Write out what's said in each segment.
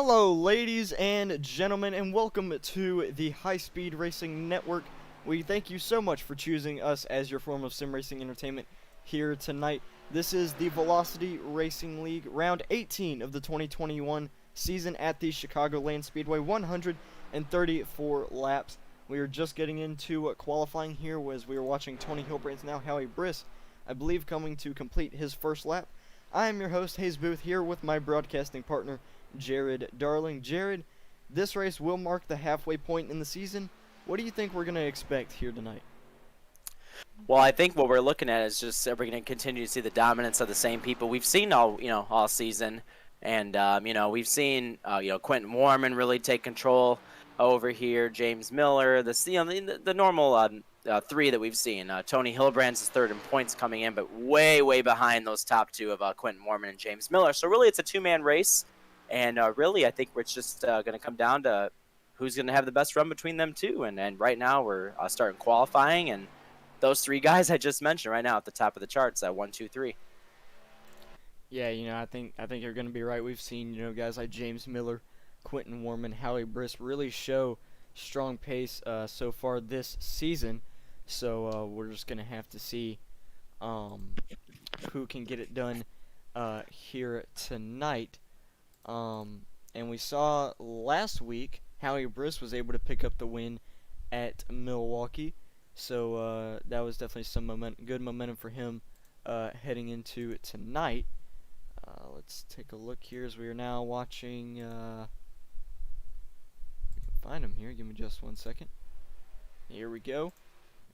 Hello, ladies and gentlemen, and welcome to the High Speed Racing Network. We thank you so much for choosing us as your form of sim racing entertainment here tonight. This is the Velocity Racing League, round 18 of the 2021 season at the Chicagoland Speedway, 134 laps. We are just getting into qualifying here as we are watching Tony Hilbrandt's now Howie Briss, I believe, coming to complete his first lap. I am your host, Hayes Booth, here with my broadcasting partner, Jared Darling. Jared, this race will mark the halfway point in the season. What do you think we're going to expect here tonight? Well, I think what we're looking at is just we're going to continue to see the dominance of the same people we've seen all season, and we've seen Quentin Warman really take control over here. James Miller, the normal three that we've seen. Tony Hilbrandt's is third in points coming in, but way behind those top two of Quentin Warman and James Miller. So really, it's a two-man race. And really, I think it's just going to come down to who's going to have the best run between them two. And right now, we're starting qualifying, and those three guys I just mentioned right now at the top of the charts at 1, 2, 3. Yeah, I think you're going to be right. We've seen guys like James Miller, Quentin Warman, Howie Briss really show strong pace so far this season. So we're just going to have to see who can get it done here tonight. And we saw last week Howie Briss was able to pick up the win at Milwaukee, so that was definitely some good momentum for him heading into tonight. Let's take a look here as we are now watching. We can find him here. Give me just 1 second. Here we go.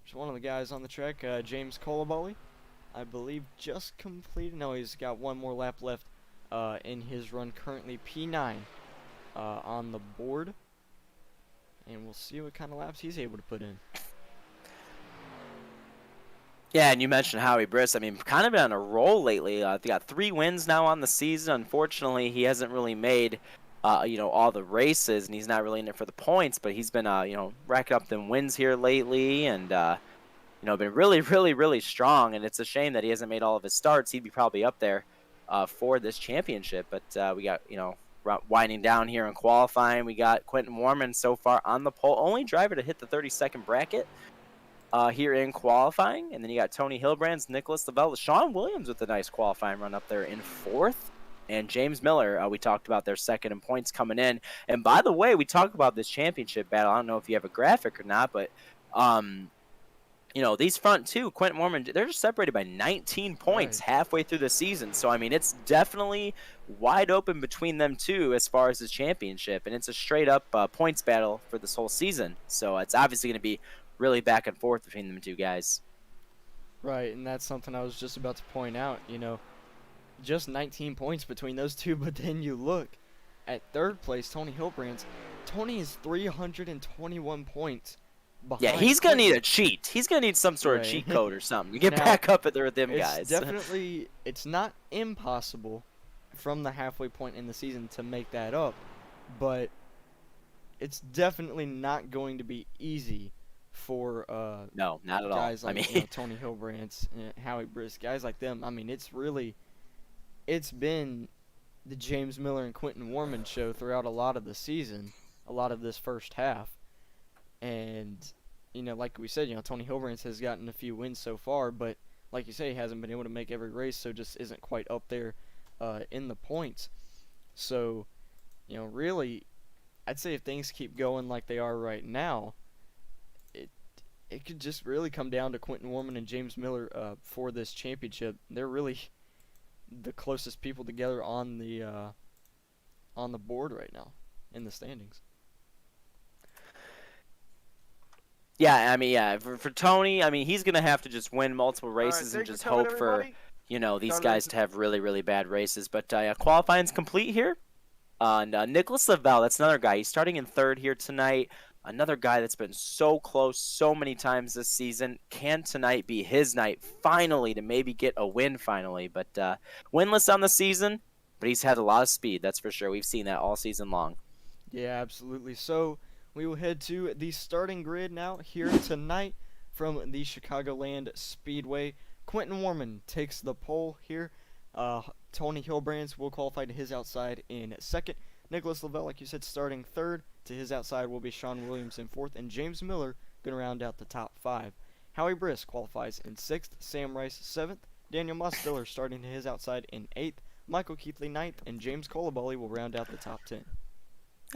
There's one of the guys on the track, James Colabali, I believe, just completed. No, he's got one more lap left. In his run, currently P9 on the board, and we'll see what kind of laps he's able to put in. Yeah, and you mentioned Howie Briss. I mean, kind of been on a roll lately. They got 3 wins now on the season. Unfortunately, he hasn't really made all the races, and he's not really in it for the points. But he's been racking up them wins here lately, and been really strong. And it's a shame that he hasn't made all of his starts. He'd be probably up there for this championship, but we got winding down here in qualifying. We got Quentin Warman so far on the pole, only driver to hit the 32nd bracket here in qualifying, and then you got Tony Hilbrandt's, Nicholas Lavelle, Sean Williams with a nice qualifying run up there in 4th, and James Miller. We talked about their second in points coming in. And by the way, we talked about this championship battle. I don't know if you have a graphic or not, but these front two, Quentin Warman, they're just separated by 19 points halfway through the season. So, I mean, it's definitely wide open between them two as far as the championship. And it's a straight-up points battle for this whole season. So it's obviously going to be really back and forth between them two guys. Right, and that's something I was just about to point out. Just 19 points between those two, but then you look at third place, Tony Hilbrandt's. Tony is 321 points. Yeah, he's going to need a cheat. He's going to need some sort of cheat code or something to get back up at there with them guys. It's not impossible from the halfway point in the season to make that up, but it's definitely not going to be easy for no, not at guys all. Like Tony Hilbrandt's, Howie Briss, guys like them. I mean, it's been the James Miller and Quentin Warman show throughout a lot of the season, a lot of this first half. And, like we said, Tony Hilbrandt's has gotten a few wins so far, but like you say, he hasn't been able to make every race, so just isn't quite up there in the points. So, really, I'd say if things keep going like they are right now, it could just really come down to Quentin Warman and James Miller for this championship. They're really the closest people together on the board right now in the standings. Yeah, I mean, for Tony, I mean, he's going to have to just win multiple races and just hope for, these guys to have really bad races. But qualifying's complete here. And Nicholas Lavelle, that's another guy. He's starting in 3rd here tonight. Another guy that's been so close so many times this season. Can tonight be his night finally to maybe get a win finally? But winless on the season, but he's had a lot of speed, that's for sure. We've seen that all season long. Yeah, absolutely. So we will head to the starting grid now here tonight from the Chicagoland Speedway. Quentin Warman takes the pole here. Tony Hilbrandt's will qualify to his outside in second. Nicholas Lavelle, like you said, starting third. To his outside will be Sean Williams in fourth, and James Miller going to round out the top 5. Howie Briss qualifies in 6th, Sam Rice 7th, Daniel Mossdiller starting to his outside in 8th, Michael Keithley 9th, and James Colabully will round out the top 10.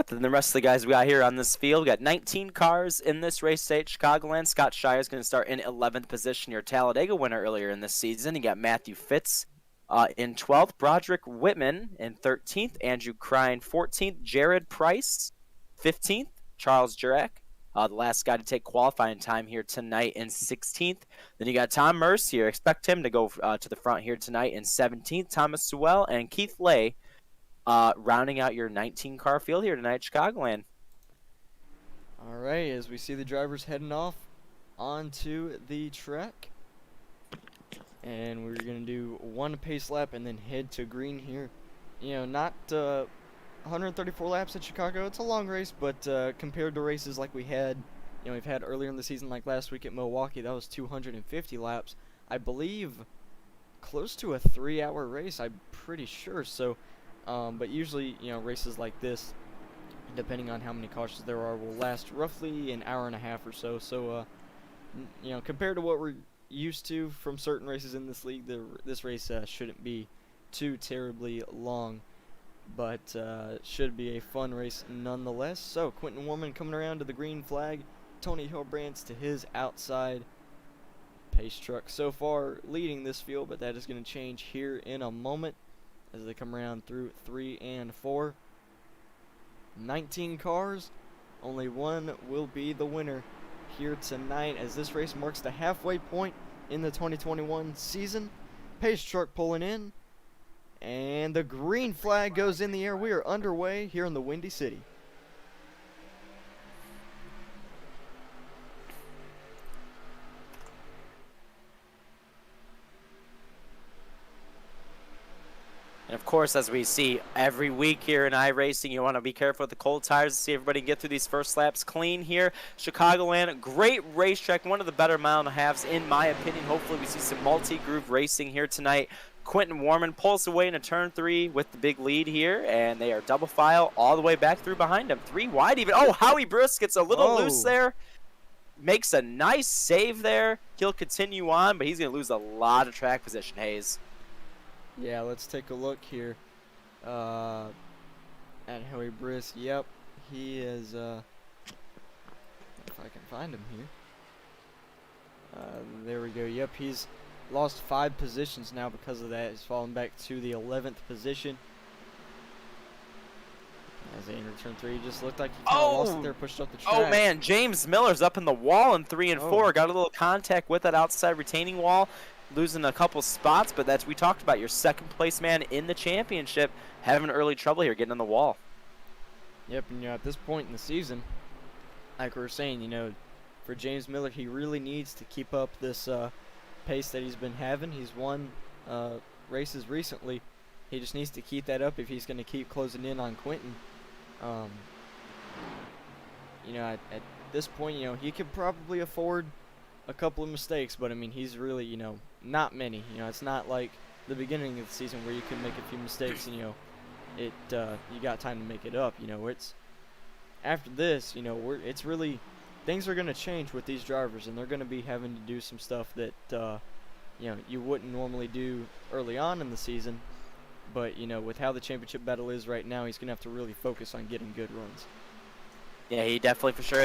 Then the rest of the guys we got here on this field, we got 19 cars in this race today at Chicagoland. Scott Shire is going to start in 11th position, your Talladega winner earlier in this season. You got Matthew Fitz in 12th, Broderick Whitman in 13th, Andrew Crine 14th, Jared Price 15th, Charles Jurek, the last guy to take qualifying time here tonight, in 16th. Then you got Tom Mercier. Expect him to go to the front here tonight in 17th. Thomas Sewell and Keith Lay rounding out your 19-car field here tonight at Chicagoland. All right, as we see the drivers heading off onto the track. And we're going to do one pace lap and then head to green here. You know, not 134 laps at Chicago. It's a long race, but compared to races like we've had earlier in the season, like last week at Milwaukee, that was 250 laps. I believe close to a 3-hour race, I'm pretty sure. So, but usually, races like this, depending on how many cautions there are, will last roughly an hour and a half or so. So, compared to what we're used to from certain races in this league, this race shouldn't be too terribly long, but should be a fun race nonetheless. So Quentin Warman coming around to the green flag, Tony Hilbrands to his outside. Pace truck so far leading this field, but that is going to change here in a moment as they come around through 3 and 4. 19 cars, only one will be the winner here tonight, as this race marks the halfway point in the 2021 season. Pace truck pulling in, and the green flag goes in the air. We are underway here in the Windy City. And of course, as we see every week here in iRacing, you want to be careful with the cold tires to see everybody get through these first laps clean here. Chicagoland, great racetrack, one of the better mile and a halves in my opinion. Hopefully we see some multi-groove racing here tonight. Quentin Warman pulls away into turn 3 with the big lead here, and they are double file all the way back through behind him. 3 wide even. Oh, Howie Briss gets a little loose there. Makes a nice save there. He'll continue on, but he's going to lose a lot of track position, Hayes. Yeah, let's take a look here at Howie Briss. Yep, he is, if I can find him here. There we go. Yep, he's lost 5 positions now because of that. He's fallen back to the 11th position. As they enter turn 3, he just looked like he kind of lost it there, pushed up the track. Oh, man, James Miller's up in the wall in 3 and 4. Got a little contact with that outside retaining wall. Losing a couple spots, but that's we talked about. Your second place man in the championship having early trouble here getting on the wall. Yep, and at this point in the season, like we were saying, for James Miller, he really needs to keep up this pace that he's been having. He's won races recently. He just needs to keep that up if he's going to keep closing in on Quentin. At this point, he could probably afford a couple of mistakes, but I mean, he's really, not many. It's not like the beginning of the season where you can make a few mistakes and you got time to make it up. It's after this, it's really, things are going to change with these drivers, and they're going to be having to do some stuff that you wouldn't normally do early on in the season. But with how the championship battle is right now, he's going to have to really focus on getting good runs. Yeah, he definitely for sure is.